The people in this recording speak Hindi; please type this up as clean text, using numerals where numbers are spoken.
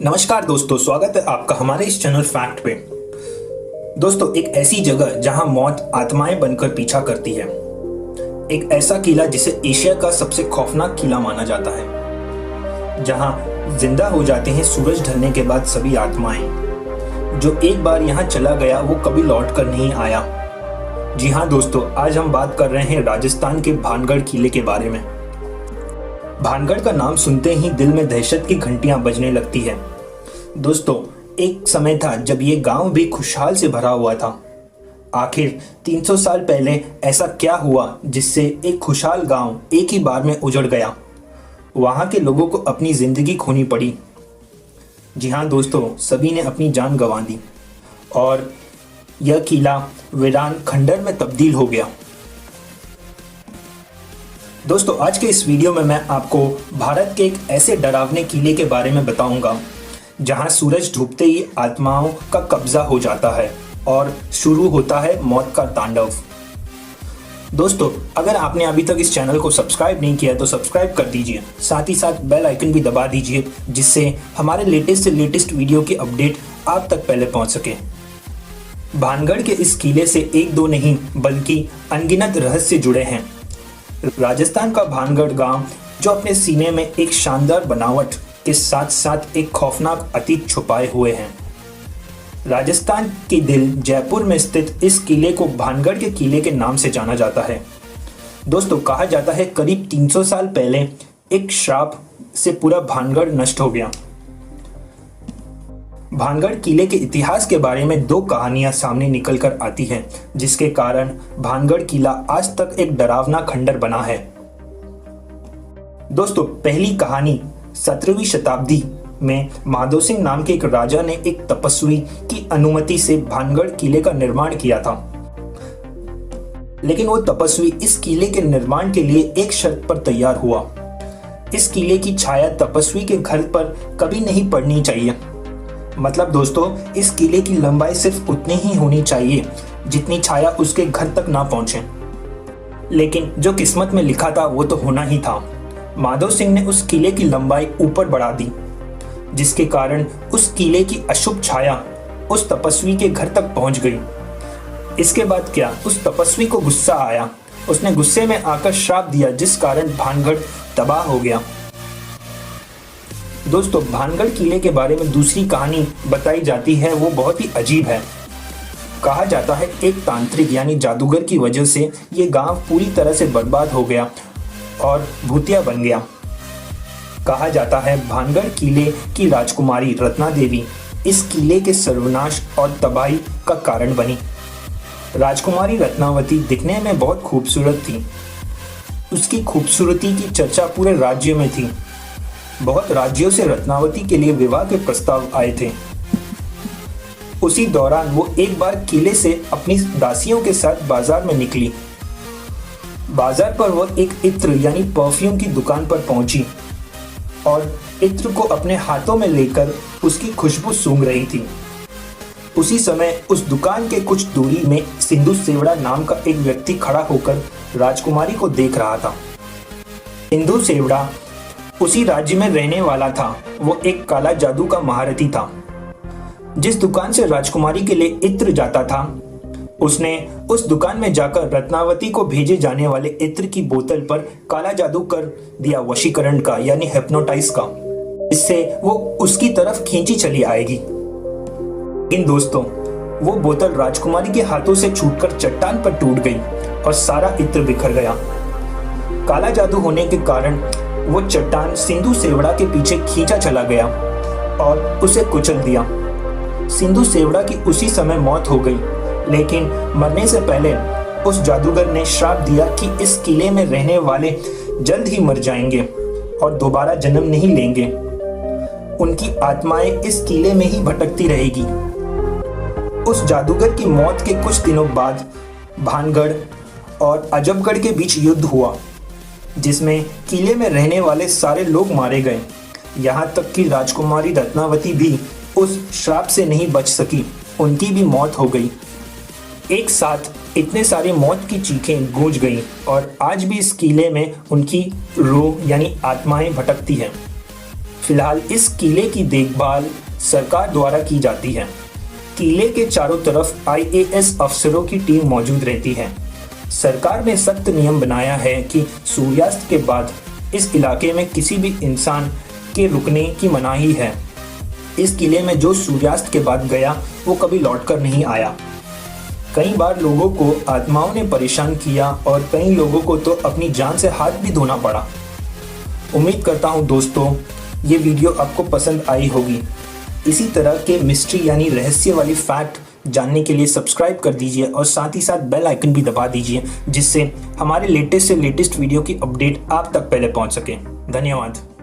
नमस्कार दोस्तों, स्वागत है आपका हमारे इस चैनल फैक्ट पे। दोस्तों, एक ऐसी जगह जहां मौत आत्माएं बनकर पीछा करती है, एक ऐसा किला जिसे एशिया का सबसे खौफनाक किला माना जाता है, जहां जिंदा हो जाते हैं सूरज ढलने के बाद सभी आत्माएं। जो एक बार यहां चला गया वो कभी लौट कर नहीं आया। जी हाँ दोस्तों, आज हम बात कर रहे हैं राजस्थान के भानगढ़ किले के बारे में। भानगढ़ का नाम सुनते ही दिल में दहशत की घंटियां बजने लगती है। दोस्तों, एक समय था जब ये गांव भी खुशहाल से भरा हुआ था। आखिर 300 साल पहले ऐसा क्या हुआ जिससे एक खुशहाल गांव एक ही बार में उजड़ गया? वहां के लोगों को अपनी जिंदगी खोनी पड़ी। जी हाँ दोस्तों, सभी ने अपनी जान गंवा दी और यह किला वीरान खंडर में तब्दील हो गया। दोस्तों, आज के इस वीडियो में मैं आपको भारत के एक ऐसे डरावने किले के बारे में बताऊंगा जहां सूरज डूबते ही आत्माओं का कब्जा हो जाता है और शुरू होता है मौत का तांडव। दोस्तों, अगर आपने अभी तक इस चैनल को सब्सक्राइब नहीं किया तो सब्सक्राइब कर दीजिए, साथ ही साथ बेल आइकन भी दबा दीजिए, जिससे हमारे लेटेस्ट से लेटेस्ट वीडियो की अपडेट आप तक पहले पहुंच सके। भानगढ़ के इस किले से एक दो नहीं बल्कि अनगिनत रहस्य जुड़े हैं। राजस्थान का भानगढ़ गांव, जो अपने सीने में एक शानदार बनावट के साथ साथ एक खौफनाक अतीत छुपाए हुए हैं। राजस्थान के दिल जयपुर में स्थित इस किले को भानगढ़ के किले के नाम से जाना जाता है। दोस्तों, कहा जाता है करीब 300 साल पहले एक श्राप से पूरा भानगढ़ नष्ट हो गया। भानगढ़ किले के इतिहास के बारे में दो कहानियां सामने निकल कर आती हैं, जिसके कारण भानगढ़ किला आज तक एक डरावना खंडर बना है। दोस्तों, पहली कहानी 17वीं शताब्दी में माधो सिंह नाम के एक राजा ने एक तपस्वी की अनुमति से भानगढ़ किले का निर्माण किया था। लेकिन वो तपस्वी इस किले के निर्माण के लिए एक शर्त पर तैयार हुआ। इस किले की छाया तपस्वी के घर पर कभी नहीं पड़नी चाहिए। मतलब दोस्तों, इस किले की लंबाई सिर्फ उतनी ही होनी चाहिए जितनी छाया उसके घर तक ना पहुंचे। लेकिन जो किस्मत में लिखा था वो तो होना ही था। माधो सिंह ने उस किले की लंबाई ऊपर बढ़ा दी, जिसके कारण उस किले की अशुभ छाया उस तपस्वी के घर तक पहुंच गई। इसके बाद क्या, उस तपस्वी को गुस्सा आया। उसने गुस्से में आकर श्राप दिया, जिस कारण भानगढ़ तबाह हो गया। दोस्तों, भानगढ़ किले के बारे में दूसरी कहानी बताई जाती है, वो बहुत ही अजीब है। कहा जाता है एक तांत्रिक यानी जादूगर की वजह से ये गांव पूरी तरह से बर्बाद हो गया और भूतिया बन गया। कहा जाता है भानगढ़ किले की राजकुमारी रत्ना देवी इस किले के सर्वनाश और तबाही का कारण बनी। राजकुमारी रत्नावती दिखने में बहुत खूबसूरत थी। उसकी खूबसूरती की चर्चा पूरे राज्य में थी। बहुत राज्यों से रत्नावती के लिए विवाह के प्रस्ताव आए थे। उसी दौरान वो एक बार किले से अपनी दासियों के साथ बाजार में निकली। बाजार पर वो एक इत्र यानी परफ्यूम की दुकान पर पहुंची और इत्र को अपने हाथों में लेकर उसकी खुशबू सूंघ रही थी। उसी समय उस दुकान के कुछ दूरी में सिंधु सेवड़ा नाम का एक व्यक्ति खड़ा होकर राजकुमारी को देख रहा था। सिंधु सेवड़ा उसी राज्य में रहने वाला था। वो एक काला जादू का महारथी था। जिस दुकान से राजकुमारी के लिए इत्र जाता था, उसने उस दुकान में जाकर रत्नावती को भेजे जाने वाले इत्र की बोतल पर काला जादू कर दिया, वशीकरण का यानी हिप्नोटाइज का, इससे वो उसकी तरफ खींची चली आएगी। लेकिन दोस्तों, वो बोतल राजकुमारी के हाथों से छूटकर चट्टान पर टूट गई और सारा इत्र बिखर गया। काला जादू होने के कारण वो चट्टान सिंधु सेवड़ा के पीछे खींचा चला गया और उसे कुचल दिया। सिंधु सेवड़ा की उसी समय मौत हो गई, लेकिन मरने से पहले उस जादूगर ने श्राप दिया कि इस किले में रहने वाले जल्द ही मर जाएंगे और दोबारा जन्म नहीं लेंगे। उनकी आत्माएं इस किले में ही भटकती रहेगी। उस जादूगर की मौत के कुछ दिनों बाद भानगढ़ और अजबगढ़ के बीच युद्ध हुआ, जिसमें किले में रहने वाले सारे लोग मारे गए। यहाँ तक कि राजकुमारी रत्नावती भी उस श्राप से नहीं बच सकी, उनकी भी मौत हो गई। एक साथ इतने सारे मौत की चीखें गूंज गईं और आज भी इस किले में उनकी रूह यानी आत्माएं भटकती हैं। फिलहाल इस किले की देखभाल सरकार द्वारा की जाती है। किले के चारों तरफ आईएएस अफसरों की टीम मौजूद रहती है। सरकार ने सख्त नियम बनाया है कि सूर्यास्त के बाद इस इलाके में किसी भी इंसान के रुकने की मनाही है। इस किले में जो सूर्यास्त के बाद गया वो कभी लौटकर नहीं आया। कई बार लोगों को आत्माओं ने परेशान किया और कई लोगों को तो अपनी जान से हाथ भी धोना पड़ा। उम्मीद करता हूँ दोस्तों ये वीडियो आपको पसंद आई होगी। इसी तरह के मिस्ट्री यानी रहस्य वाली फैक्ट जानने के लिए सब्सक्राइब कर दीजिए और साथ ही साथ बेल आइकन भी दबा दीजिए, जिससे हमारे लेटेस्ट से लेटेस्ट वीडियो की अपडेट आप तक पहले पहुंच सके। धन्यवाद।